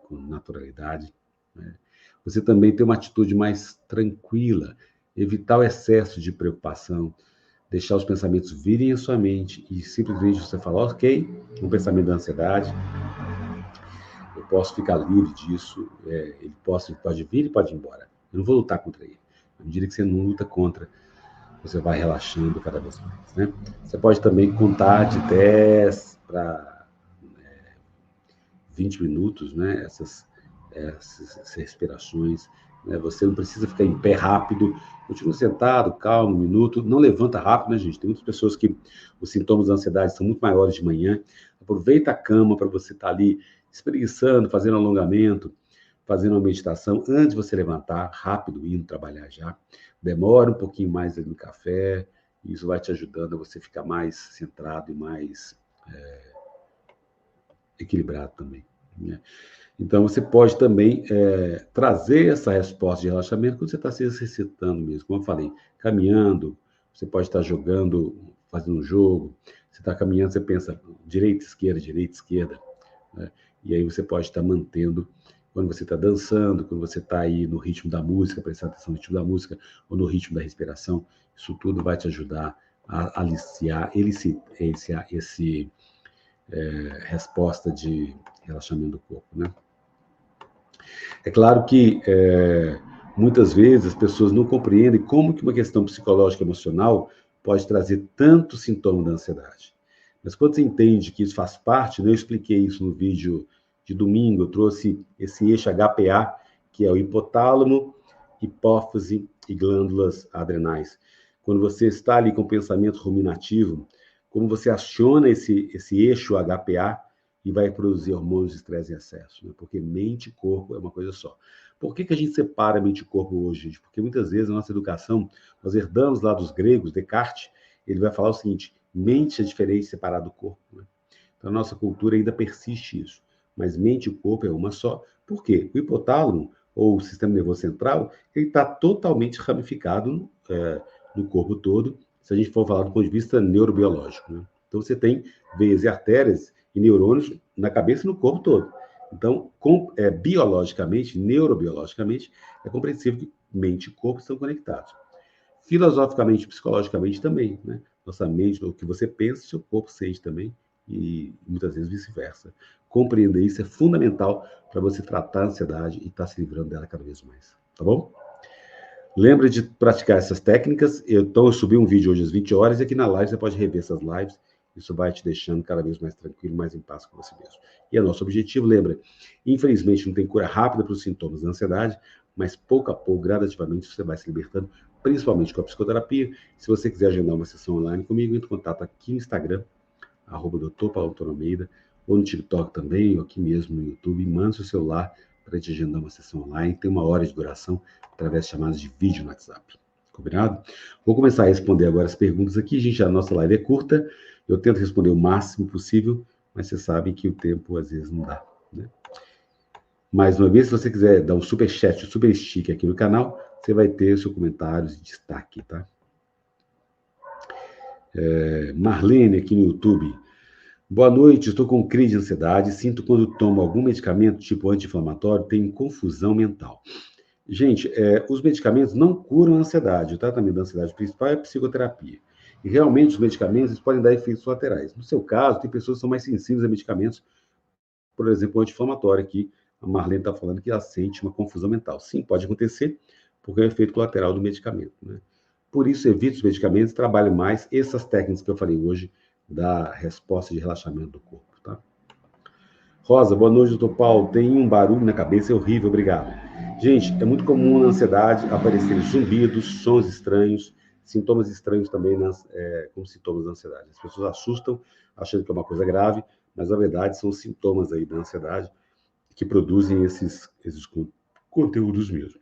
com naturalidade, né? Você também tem uma atitude mais tranquila, evitar o excesso de preocupação, deixar os pensamentos virem à sua mente e simplesmente você falar, ok, um pensamento da ansiedade, eu posso ficar livre disso, ele pode vir e pode ir embora. Eu não vou lutar contra ele. À medida que você não luta contra, você vai relaxando cada vez mais, né? Você pode também contar de 10 para 20 minutos, né? Essas respirações, né? Você não precisa ficar em pé rápido, continua sentado, calmo, um minuto, não levanta rápido, né, gente? Tem muitas pessoas que os sintomas da ansiedade são muito maiores de manhã. Aproveita a cama para você estar ali espreguiçando, fazendo alongamento, fazendo uma meditação antes de você levantar, rápido, indo trabalhar já. Demora um pouquinho mais ali no café, e isso vai te ajudando a você ficar mais centrado e mais equilibrado também, né? Então, você pode também trazer essa resposta de relaxamento quando você está se exercitando mesmo. Como eu falei, caminhando, você pode estar jogando, fazendo um jogo. Você está caminhando, você pensa direita, esquerda, né? E aí você pode estar mantendo, quando você está dançando, quando você está aí no ritmo da música, prestando atenção no ritmo da música, ou no ritmo da respiração, isso tudo vai te ajudar a aliciar, esse resposta de relaxamento do corpo, né? É claro que muitas vezes as pessoas não compreendem como que uma questão psicológica e emocional pode trazer tanto sintoma da ansiedade. Mas quando você entende que isso faz parte, né, eu expliquei isso no vídeo de domingo, eu trouxe esse eixo HPA, que é o hipotálamo, hipófise e glândulas adrenais. Quando você está ali com pensamento ruminativo, como você aciona esse eixo HPA, e vai produzir hormônios de estresse em excesso, né? Porque mente e corpo é uma coisa só. Por que a gente separa mente e corpo hoje, gente? Porque muitas vezes na nossa educação, nós herdamos lá dos gregos, Descartes, ele vai falar o seguinte, mente é diferente separado do corpo, né? Então a nossa cultura ainda persiste isso. Mas mente e corpo é uma só. Por quê? O hipotálamo, ou o sistema nervoso central, ele está totalmente ramificado no corpo todo, se a gente for falar do ponto de vista neurobiológico, né? Então você tem veias e artérias e neurônios na cabeça e no corpo todo. Então, biologicamente, neurobiologicamente, é compreensível que mente e corpo estão conectados. Filosoficamente, psicologicamente também, né? Nossa mente, o que você pensa, seu corpo sente também, e muitas vezes vice-versa. Compreender isso é fundamental para você tratar a ansiedade e estar se livrando dela cada vez mais, tá bom? Lembre de praticar essas técnicas. Então, eu subi um vídeo hoje às 20 horas e aqui na live você pode rever essas lives. Isso vai te deixando cada vez mais tranquilo, mais em paz com você mesmo. E é nosso objetivo, lembra, infelizmente não tem cura rápida para os sintomas da ansiedade, mas pouco a pouco, gradativamente, você vai se libertando, principalmente com a psicoterapia. Se você quiser agendar uma sessão online comigo, entre em contato aqui no Instagram, @Dr. Paulo Antônio Almeida, ou no TikTok também, ou aqui mesmo no YouTube. Manda seu celular para te agendar uma sessão online. Tem 1 hora de duração através de chamadas de vídeo no WhatsApp. Combinado? Vou começar a responder agora as perguntas aqui. Gente, a nossa live é curta. Eu tento responder o máximo possível, mas vocês sabem que o tempo às vezes não dá, né? Mais uma vez, se você quiser dar um super chat, um super stick aqui no canal, você vai ter seu comentário de destaque, tá? Marlene aqui no YouTube. Boa noite, estou com crise de ansiedade, sinto quando tomo algum medicamento tipo anti-inflamatório, tenho confusão mental. Gente, os medicamentos não curam a ansiedade, o tratamento da ansiedade principal é a psicoterapia. E realmente os medicamentos eles podem dar efeitos colaterais. No seu caso, tem pessoas que são mais sensíveis a medicamentos, por exemplo, o anti-inflamatório, que a Marlene está falando que ela sente uma confusão mental. Sim, pode acontecer, porque é o efeito colateral do medicamento, né? Por isso, evite os medicamentos, trabalhe mais essas técnicas que eu falei hoje, da resposta de relaxamento do corpo, tá? Rosa, boa noite, doutor Paulo. Tem um barulho na cabeça, é horrível, obrigado. Gente, é muito comum na ansiedade aparecerem zumbidos, sons estranhos, sintomas estranhos também como sintomas da ansiedade. As pessoas assustam, achando que é uma coisa grave, mas na verdade são sintomas aí da ansiedade que produzem esses conteúdos mesmo.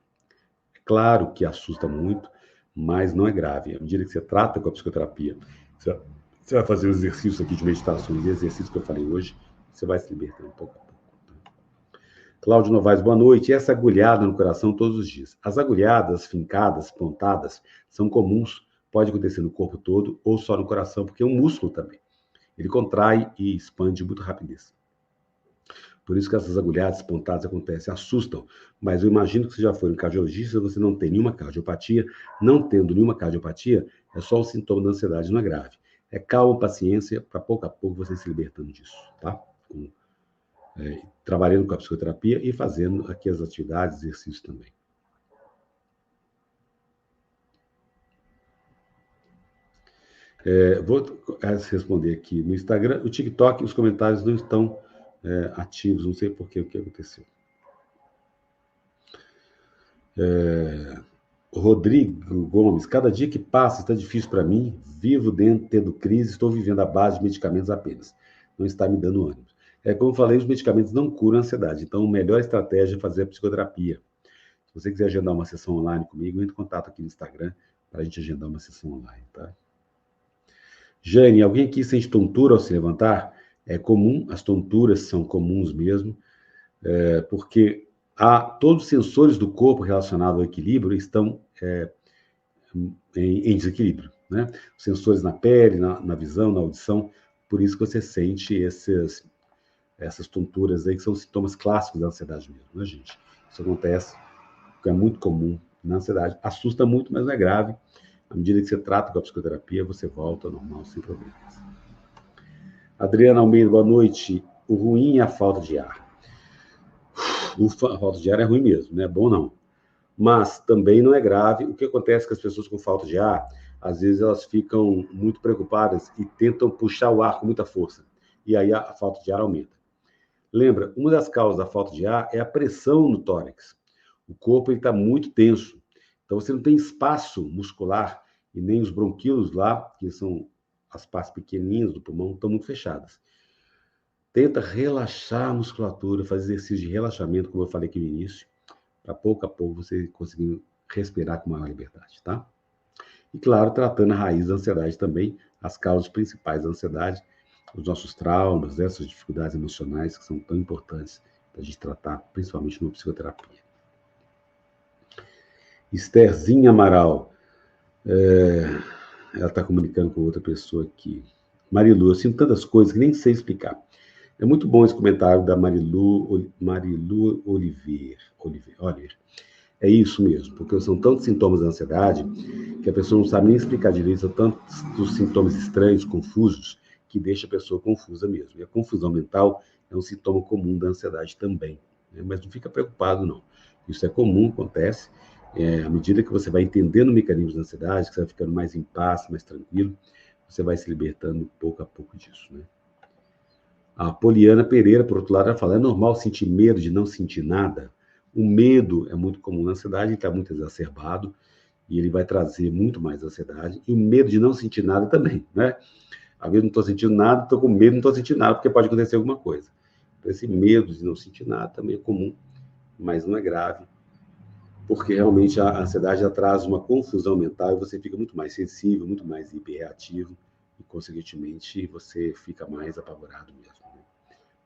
É claro que assusta muito, mas não é grave. À medida que você trata com a psicoterapia, você vai fazer os exercícios aqui de meditação e exercícios que eu falei hoje, você vai se libertando pouco a pouco. Cláudio Novaes, boa noite. E essa agulhada no coração todos os dias? As agulhadas, fincadas, pontadas, são comuns, pode acontecer no corpo todo ou só no coração, porque é um músculo também. Ele contrai e expande muito rapidez. Por isso que essas agulhadas, pontadas acontecem, assustam. Mas eu imagino que você já foi no cardiologista, você não tem nenhuma cardiopatia. Não tendo nenhuma cardiopatia, é só o sintoma da ansiedade, não é grave. É calma, paciência, para pouco a pouco você se libertando disso, tá? Trabalhando com a psicoterapia e fazendo aqui as atividades, exercícios também. Vou responder aqui no Instagram. O TikTok, os comentários não estão ativos, não sei por que o que aconteceu. Rodrigo Gomes, cada dia que passa está difícil para mim, vivo tendo crise, estou vivendo à base de medicamentos apenas, não está me dando ânimo. Como eu falei, os medicamentos não curam a ansiedade, então a melhor estratégia é fazer a psicoterapia. Se você quiser agendar uma sessão online comigo, entre em contato aqui no Instagram para a gente agendar uma sessão online, tá? Jane, alguém aqui sente tontura ao se levantar? É comum, as tonturas são comuns mesmo, porque todos os sensores do corpo relacionados ao equilíbrio estão em desequilíbrio, né? Os sensores na pele, na visão, na audição, por isso que você sente essas tonturas aí, que são sintomas clássicos da ansiedade mesmo, né, gente? Isso acontece, é muito comum na ansiedade, assusta muito, mas não é grave. À medida que você trata com a psicoterapia, você volta ao normal, sem problemas. Adriana Almeida, boa noite. O ruim é a falta de ar. A falta de ar é ruim mesmo, não é bom não. Mas também não é grave. O que acontece com as pessoas com falta de ar, às vezes elas ficam muito preocupadas e tentam puxar o ar com muita força. E aí a falta de ar aumenta. Lembra, uma das causas da falta de ar é a pressão no tórax. O corpo está muito tenso. Então, você não tem espaço muscular e nem os bronquíolos lá, que são as partes pequenininhas do pulmão, estão muito fechadas. Tenta relaxar a musculatura, fazer exercício de relaxamento, como eu falei aqui no início, para pouco a pouco você conseguir respirar com maior liberdade, tá? E, claro, tratando a raiz da ansiedade também, as causas principais da ansiedade, os nossos traumas, essas dificuldades emocionais que são tão importantes para a gente tratar, principalmente na psicoterapia. Estherzinha Amaral, ela está comunicando com outra pessoa aqui. Marilu, eu sinto tantas coisas que nem sei explicar. É muito bom esse comentário da Marilu Oliver. É isso mesmo, porque são tantos sintomas da ansiedade que a pessoa não sabe nem explicar direito, são tantos sintomas estranhos, confusos, que deixa a pessoa confusa mesmo. E a confusão mental é um sintoma comum da ansiedade também, né? Mas não fica preocupado, não. Isso é comum, acontece. À medida que você vai entendendo o mecanismo da ansiedade, que você vai ficando mais em paz, mais tranquilo, você vai se libertando pouco a pouco disso, né? A Poliana Pereira, por outro lado, ela fala, é normal sentir medo de não sentir nada? O medo é muito comum na ansiedade, ele está muito exacerbado, e ele vai trazer muito mais ansiedade, e o medo de não sentir nada também, né? Às vezes não estou sentindo nada, estou com medo, não estou sentindo nada, porque pode acontecer alguma coisa. Então, esse medo de não sentir nada também é comum, mas não é grave, porque realmente a ansiedade já traz uma confusão mental e você fica muito mais sensível, muito mais hiperreativo, e, consequentemente, você fica mais apavorado mesmo. Né?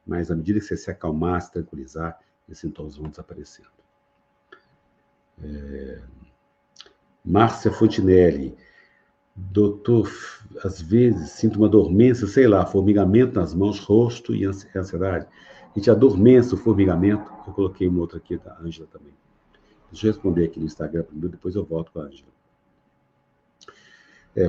Mas, à medida que você se acalmar, se tranquilizar, esses sintomas vão desaparecendo. Márcia Fontinelli. Doutor, às vezes sinto uma dormência, sei lá, formigamento nas mãos, rosto e ansiedade. A gente adormece o formigamento. Eu coloquei uma outra aqui da Ângela também. Deixa eu responder aqui no Instagram primeiro, depois eu volto com a Ângela.